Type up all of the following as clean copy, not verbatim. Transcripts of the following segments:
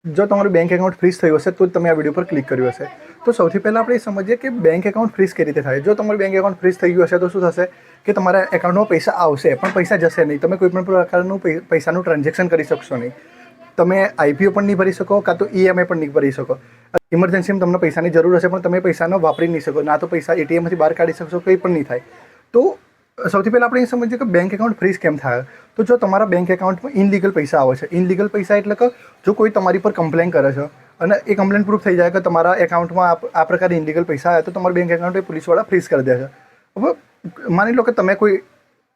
જો તમારું bank account fridge થયું હશે તો તમે આ વિડીયો પર ક્લિક કર્યું હશે. તો સૌથી પહેલાં આપણે સમજીએ કે બેંક એકાઉન્ટ ફ્રીઝ કઈ રીતે થાય. જો તમારું બેંક એકાઉન્ટ ફ્રીઝ થઈ ગયું હશે તો શું થશે કે તમારા એકાઉન્ટમાં પૈસા આવશે પણ પૈસા જશે નહીં. તમે કોઈ પણ પ્રકારનું પૈસાનું ટ્રાન્ઝેક્શન કરી શકશો નહીં. તમે આઈપીઓ પણ નહીં ભરી શકો, કાં તો ઈએમઆઈ પણ નહીં ભરી શકો. ઇમરજન્સીમાં તમને પૈસાની જરૂર હશે પણ તમે પૈસાનો વાપરી નહીં શકો, ના તો પૈસા એટીએમમાંથી બહાર કાઢી શકશો, કંઈ પણ નહીં થાય. તો સૌથી પહેલાં આપણે એ સમજીએ કે બેંક એકાઉન્ટ ફ્રીઝ કેમ થાય. તો જો તમારા બેંક એકાઉન્ટમાં ઇનલીગલ પૈસા આવે છે, ઇનલીગલ પૈસા એટલે કે જો કોઈ તમારી પર કમ્પ્લેન કરે છે અને એ કમ્પ્લેન પ્રૂફ થઈ જાય કે તમારા એકાઉન્ટમાં આ પ્રકારે ઇનલીગલ પૈસા આવ્યા તો તમારું બેંક એકાઉન્ટ એ પોલીસવાળા ફ્રીઝ કરી દે છે. હવે માની લો કે તમે કોઈ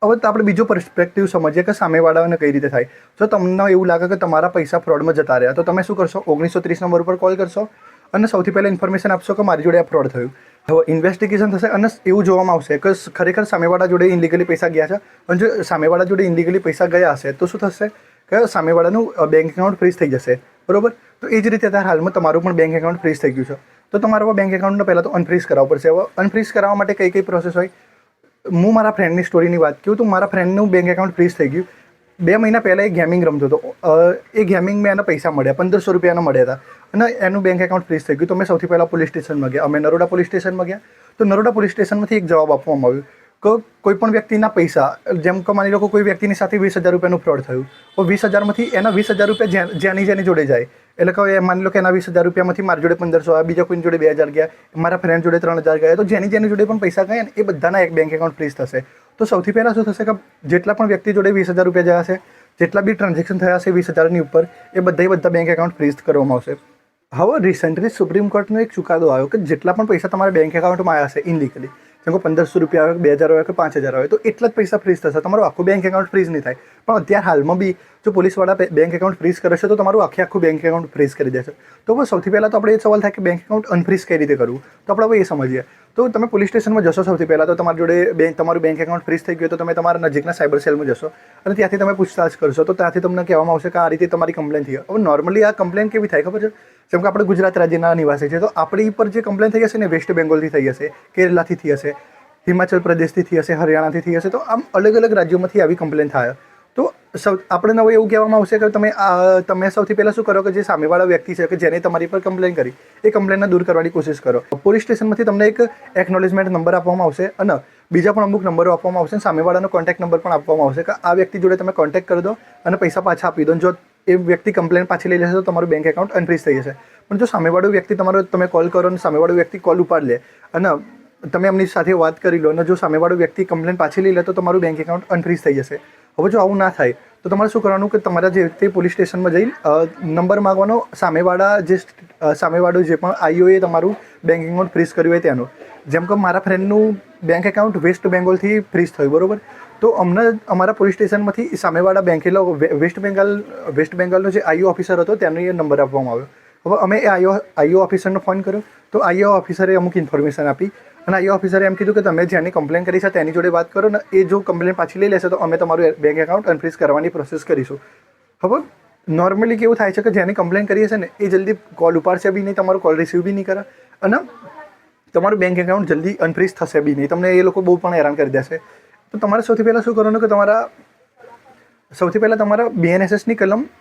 હવે તો આપણે બીજો પર્સપેક્ટિવ સમજીએ કે સામેવાળાને કઈ રીતે થાય. જો તમને એવું લાગે કે તમારા પૈસા ફ્રોડમાં જતા રહ્યા તો તમે શું કરશો, 1930 નંબર ઉપર કોલ કરશો અને સૌથી પહેલાં ઇન્ફોર્મેશન આપશો કે મારી જોડે આ ફ્રોડ થયું. હવે ઇન્વેસ્ટિગેશન થશે અને એવું જોવામાં આવશે કે ખરેખર સામેવાળા જોડે ઇનલીગલી પૈસા ગયા છે. અને જો સામેવાળા જોડે ઇનલીગલી પૈસા ગયા હશે તો શું થશે કે સામેવાળાનું બેંક એકાઉન્ટ ફ્રીઝ થઈ જશે, બરોબર. તો એ જ રીતે અત્યારે હાલમાં તમારું પણ બેંક એકાઉન્ટ ફ્રીઝ થઈ ગયું છે. તો તમારા બેંક એકાઉન્ટને પહેલાં તો અનફ્રીઝ કરાવવું પડશે. હવે અનફ્રીઝ કરાવવા માટે કઈ કઈ પ્રોસેસ હોય, હું મારા ફ્રેન્ડની સ્ટોરીની વાત કહું તો મારા ફ્રેન્ડનું બેંક એકાઉન્ટ ફ્રીઝ થઈ ગયું. 2 મહિના પહેલાં એ ગેમિંગ રમતો હતો. એ ગેમિંગ મેં એના પૈસા મળ્યા, 1500 રૂપિયાના મળ્યા હતા અને એનું બેંક એકાઉન્ટ ફ્રીઝ થઈ ગયું. તો મેં સૌથી પહેલાં પોલીસ સ્ટેશનમાં ગયા. અમે નરોડા પોલીસ સ્ટેશનમાં ગયા. તો નરોડા પોલીસ સ્ટેશનમાંથી એક જવાબ આપવામાં આવ્યો કે કોઈ પણ વ્યક્તિના પૈસા, જેમ કે માની લો કે કોઈ વ્યક્તિની સાથે 20,000 રૂપિયાનું ફ્રોડ થયું, તો 20,000માંથી એના 20,000 રૂપિયા જેની જોડે જાય, એટલે કે માની લો કે એના 20,000 રૂપિયામાંથી મારી જોડે 1500 આવ્યા, બીજા કોઈની જોડે 2,000 ગયા, મારા ફ્રેન્ડ જોડે 3,000 ગયા, તો જેની જોડે પણ પૈસા ગયા ને એ બધાના એક બેંક એકાઉન્ટ ફ્રીઝ થશે. તો સૌથી પહેલાં શું થશે કે જેટલા પણ વ્યક્તિ જોડે 20,000 રૂપિયા ગયા છે, જેટલા બી ટ્રાન્ઝેક્શન થયા છે 20,000ની ઉપર, એ બધા બેંક એકાઉન્ટ ફ્રીઝ કરવામાં આવશે. હવે રિસન્ટલી સુપ્રીમ કોર્ટનો એક ચુકાદો આવ્યો કે જેટલા પણ પૈસા તમારા બેંક એકાઉન્ટમાં આવ્યા છે ઇનલીગલી, જેમ કે 1500 રૂપિયા આવે, 2,000 આવે કે 5,000 આવે, તો એટલા જ પૈસા ફ્રીઝ થશે. તમારું આખું બેંક એકાઉન્ટ ફ્રીઝ નહીં થાય. પણ અત્યારે હાલમાં બી જો પોલીસવાળા બેંક એકાઉન્ટ ફ્રીઝ કરે છે તો તમારું આખું બેંક એકાઉન્ટ ફ્રીઝ કરી દેશે. તો હવે સૌથી પહેલાં તો આપણે એ સવાલ થાય કે બેંક એકાઉન્ટ અનફ્રીઝ કઈ રીતે કરવું. તો આપણે હવે એ સમજીએ. તો તમે પોલીસ સ્ટેશનમાં જશો. સૌથી પહેલાં તો તમારી જોડે તમારું બેંક એકાઉન્ટ ફ્રીઝ થઈ ગયું તો તમે તમારા નજીકના સાયબર સેલમાં જશો અને ત્યાંથી તમે પૂછતાછ કરશો. તો ત્યાંથી તમને કહેવામાં આવશે કે આ રીતે તમારી કમ્પ્લેન થઈ. હવે નોર્મલી આ કમ્પ્લેન કેવી થાય ખબર છે, જેમ કે આપણે ગુજરાત રાજ્યના નિવાસી છે તો આપણી પર જે કમ્પ્લેન થઈ હશે ને વેસ્ટ બેંગોલથી થઈ હશે, કેરલાથી થઈ હશે, હિમાચલ પ્રદેશથી થઈ હશે, હરિયાણાથી થઈ હશે. તો આમ અલગ અલગ રાજ્યોમાંથી આવી કમ્પ્લેન થાય. તો આપણે હવે એવું કહેવામાં આવશે કે તમે સૌથી પહેલાં શું કરો કે જે સામેવાળા વ્યક્તિ છે કે જેને તમારી પર કમ્પ્લેન કરી એ કમ્પ્લેનને દૂર કરવાની કોશિશ કરો. પોલીસ સ્ટેશનમાંથી તમને એક એકનોલેજમેન્ટ નંબર આપવામાં આવશે અને બીજા પણ અમુક નંબરો આપવામાં આવશે. સામેવાળાનો કોન્ટેક્ટ નંબર પણ આપવામાં આવશે કે આ વ્યક્તિ જોડે તમે કોન્ટેક્ટ કરી દો અને પૈસા પાછા આપી દો. જો એ વ્યક્તિ કમ્પ્લેન પાછી લઈ લેશે તો તમારું બેંક એકાઉન્ટ અનફ્રીઝ થઈ જશે. પણ જો સામેવાળું વ્યક્તિ તમે કોલ કરો અને સામેવાળું વ્યક્તિ કોલ ઉપાડ લે અને તમે એમની સાથે વાત કરી લો અને જો સામેવાળું વ્યક્તિ કમ્પ્લેન પાછી લઈ લે તો તમારું બેંક એકાઉન્ટ અનફ્રીઝ થઈ જશે. હવે જો આવું ના થાય તો તમારે શું કરવાનું કે તમારા જે તે પોલીસ સ્ટેશનમાં જઈ નંબર માગવાનો, સામેવાળું જે પણ આઈઓએ તમારું બેંક એકાઉન્ટ ફ્રીઝ કર્યું હોય તેનું. જેમ કે મારા ફ્રેન્ડનું બેંક એકાઉન્ટ વેસ્ટ બેંગોલથી ફ્રીઝ થયું, બરાબર. તો અમારા પોલીસ સ્ટેશનમાંથી સામેવાળા બેંક એટલે વેસ્ટ બેંગાલનો જે આઈઓ ઓફિસર હતો તેનો એ નંબર આપવામાં આવ્યો. હવે અમે એ આઈઓ ઓફિસરનો ફોન કર્યો તો આઈઓ ઓફિસરે અમુક ઇન્ફોર્મેશન આપી અને આઈઓ ઓફિસરે એમ કીધું કે તમે જેની કમ્પ્લેન કરી છે તેની જોડે વાત કરો ને એ જો કમ્પ્લેન પાછી લઈ લેશે તો અમે તમારું બેંક એકાઉન્ટ અનફ્રીઝ કરવાની પ્રોસેસ કરીશું. હવે નોર્મલી કેવું થાય છે કે જેની કમ્પ્લેન કરી હશે ને એ જલ્દી કોલ ઉપાડશે બી નહીં, તમારો કોલ રિસીવ બી નહીં કરે અને તમારું બેંક એકાઉન્ટ જલ્દી અનફ્રીઝ થશે બી નહીં. તમને એ લોકો બહુ પણ હેરાન કરી દેશે. તો તમારે સૌથી પહેલાં શું કરવાનું કે સૌથી પહેલાં તમારા BNSSની કલમ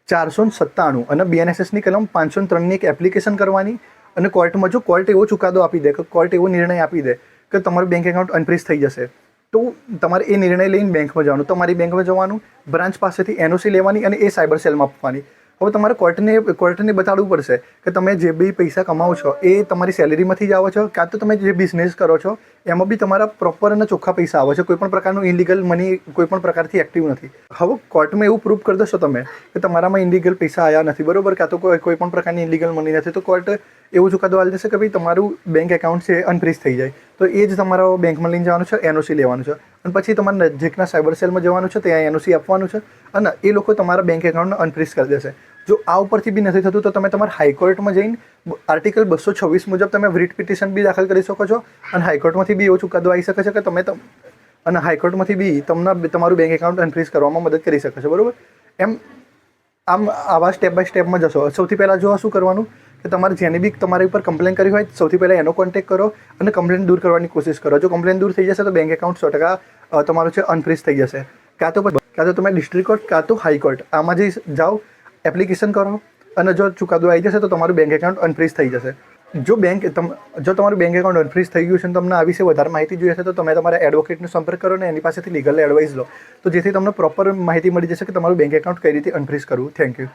497 અને BNSSની કલમ 503ની એક એપ્લિકેશન કરવાની અને કોર્ટમાં જો કોર્ટ એવો ચુકાદો આપી દે કે કોર્ટ એવો નિર્ણય આપી દે કે તમારું બેંક એકાઉન્ટ અનફ્રીઝ થઈ જશે તો તમારે એ નિર્ણય લઈને બેંકમાં જવાનું. તમારી બેંકમાં જવાનું, બ્રાન્ચ પાસેથી NOC લેવાની અને એ સાયબર સેલમાં આપવાની. હવે તમારે કોર્ટને બતાડવું પડશે કે તમે જે બી પૈસા કમાવો છો એ તમારી સેલેરીમાંથી જ આવો છો, કાં તો તમે જે બિઝનેસ કરો છો એમાં બી તમારા પ્રોપર અને ચોખ્ખા પૈસા આવે છે. કોઈ પણ પ્રકારનું ઇનલીગલ મની કોઈ પણ પ્રકારથી એક્ટિવ નથી. હવે કોર્ટમાં એવું પ્રૂફ કરી દેશો તમે કે તમારામાં ઇનલીગલ પૈસા આવ્યા નથી, બરોબર, કાં તો કોઈ પણ પ્રકારની ઇનલીગલ મની નથી, તો કોર્ટ એવું ચુકાદો આપી દેશે કે ભાઈ તમારું બેંક એકાઉન્ટ છે અનફ્રીઝ થઈ જાય. તો એ જ તમારા બેંકમાં લઈને જવાનું છે, NOC લેવાનું છે અને પછી તમારે નજીકના સાયબર સેલમાં જવાનું છે, ત્યાં NOC આપવાનું છે અને એ લોકો તમારા બેંક એકાઉન્ટને અનફ્રીઝ કરી દેશે. જો આ ઉપરથી બી નથી થતું તો તમે તમારા હાઈકોર્ટમાં જઈને આર્ટિકલ 226 મુજબ તમે રીટ પિટિશન બી દાખલ કરી શકો છો અને હાઈકોર્ટમાંથી બી એવો ચુકાદો આવી શકે છે કે અને હાઈકોર્ટમાંથી બી તમારું બેંક એકાઉન્ટ અનફ્રીઝ કરવામાં મદદ કરી શકે છે, બરાબર. આમ આવા સ્ટેપ બાય સ્ટેપમાં જશો. સૌથી પહેલાં જો શું કરવાનું કે તમારે જેને બી તમારી ઉપર કમ્પ્લેન કરી હોય સૌથી પહેલાં એનો કોન્ટેક્ટ કરો અને કમ્પ્લેન દૂર કરવાની કોશિશ કરો. જો કમ્પ્લેન દૂર થઈ જશે તો બેંક એકાઉન્ટ 100% તમારું છે અનફ્રીઝ થઈ જશે. કાં તો તમે ડિસ્ટ્રિક્ટ કોર્ટ કાં તો હાઈકોર્ટ આમાં જઈ જાઓ, એપ્લિકેશન કરો અને જો ચુકાદો આવી જશે તો તમારું બેંક એકાઉન્ટ અનફ્રીઝ થઈ જશે. જો તમારું બેંક એકાઉન્ટ અનફ્રીઝ થઈ ગયું છે અને તમને આ વિશે વધારે માહિતી જોઈએ છે તો તમે તમારા એડવોકેટનો સંપર્ક કરો ને એની પાસેથી લીગલ એડવાઇસ લો, તો જેથી તમને પ્રોપર માહિતી મળી જશે કે તમારું બેંક એકાઉન્ટ કઈ રીતે અનફ્રીઝ કરવું. Thank you.